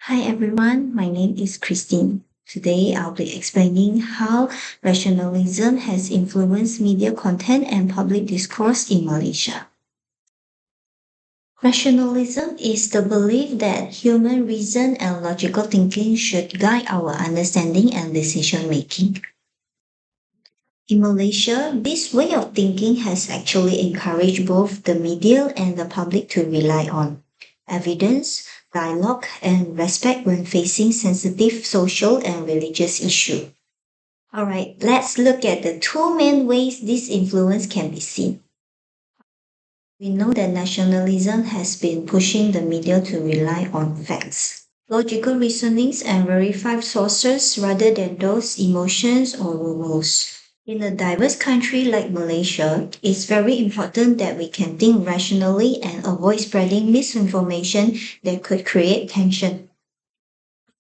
Hi everyone, my name is Christine. Today I'll be explaining how rationalism has influenced media content and public discourse in Malaysia. Rationalism is the belief that human reason and logical thinking should guide our understanding and decision making. In Malaysia, this way of thinking has actually encouraged both the media and the public to rely on evidence, dialogue, and respect when facing sensitive social and religious issues. Alright, let's look at the two main ways this influence can be seen. We know that nationalism has been pushing the media to rely on facts, logical reasonings, and verified sources rather than those emotions or rumors. In a diverse country like Malaysia, it's very important that we can think rationally and avoid spreading misinformation that could create tension.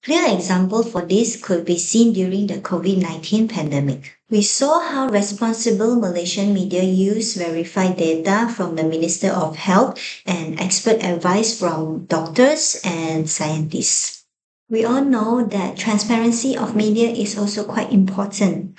Clear example for this could be seen during the COVID-19 pandemic. We saw how responsible Malaysian media used verified data from the Minister of Health and expert advice from doctors and scientists. We all know that transparency of media is also quite important.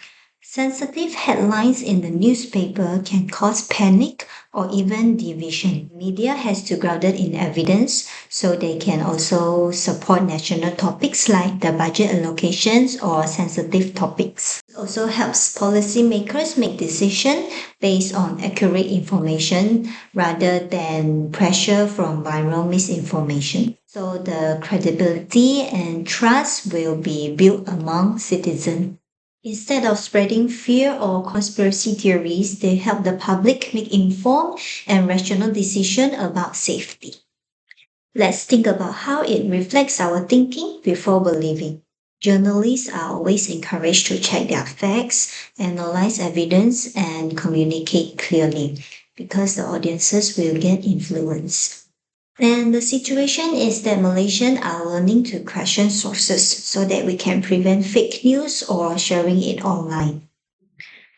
Sensitive headlines in the newspaper can cause panic or even division. Media has to ground it in evidence so they can also support national topics like the budget allocations or sensitive topics. It also helps policymakers make decisions based on accurate information rather than pressure from viral misinformation. So the credibility and trust will be built among citizens. Instead of spreading fear or conspiracy theories, they help the public make informed and rational decisions about safety. Let's think about how it reflects our thinking before believing. Journalists are always encouraged to check their facts, analyze evidence, and communicate clearly because the audiences will get influence. And the situation is that Malaysians are learning to question sources so that we can prevent fake news or sharing it online.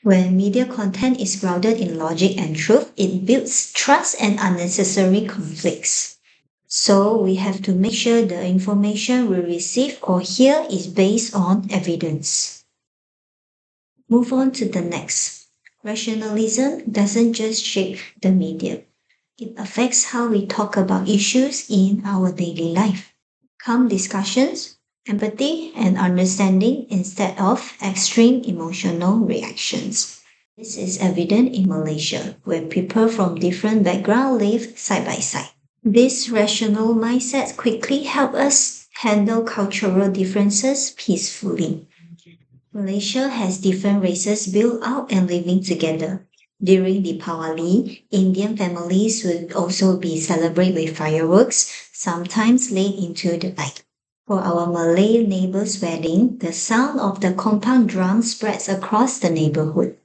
When media content is grounded in logic and truth, it builds trust and unnecessary conflicts. So we have to make sure the information we receive or hear is based on evidence. Move on to the next. Rationalism doesn't just shape the media. It affects how we talk about issues in our daily life. Calm discussions, empathy, and understanding instead of extreme emotional reactions. This is evident in Malaysia, where people from different backgrounds live side by side. This rational mindset quickly help us handle cultural differences peacefully. Malaysia has different races built out and living together. During Deepavali, Indian families will also be celebrate with fireworks, sometimes late into the night. For our Malay neighbor's wedding, the sound of the compound drum spreads across the neighborhood.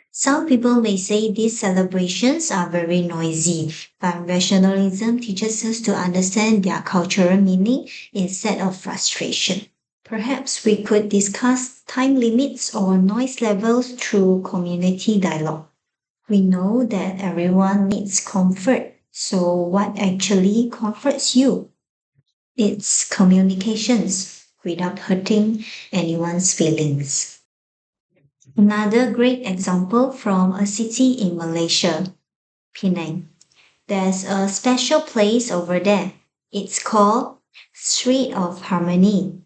Some people may say these celebrations are very noisy, but rationalism teaches us to understand their cultural meaning instead of frustration. Perhaps we could discuss time limits or noise levels through community dialogue. We know that everyone needs comfort, so what actually comforts you? It's communications without hurting anyone's feelings. Another great example from a city in Malaysia, Penang. There's a special place over there. It's called Street of Harmony.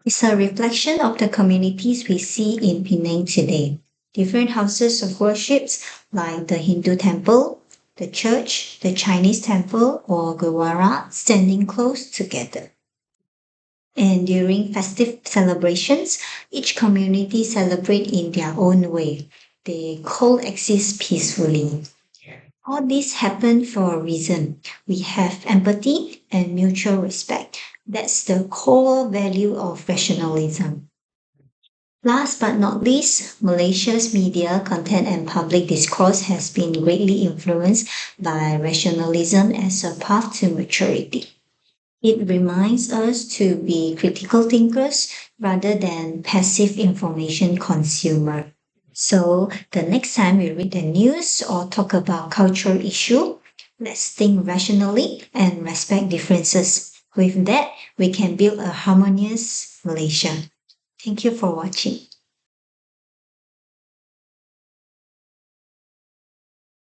It's a reflection of the communities we see in Penang today. Different houses of worships like the Hindu temple, the church, the Chinese temple, or Gurdwara standing close together. And during festive celebrations, each community celebrate in their own way. They coexist peacefully. All this happen for a reason. We have empathy and mutual respect. That's the core value of rationalism. Last but not least, Malaysia's media content and public discourse has been greatly influenced by rationalism as a path to maturity. It reminds us to be critical thinkers rather than passive information consumer. So the next time we read the news or talk about cultural issue, let's think rationally and respect differences. With that, we can build a harmonious Malaysia. Thank you for watching.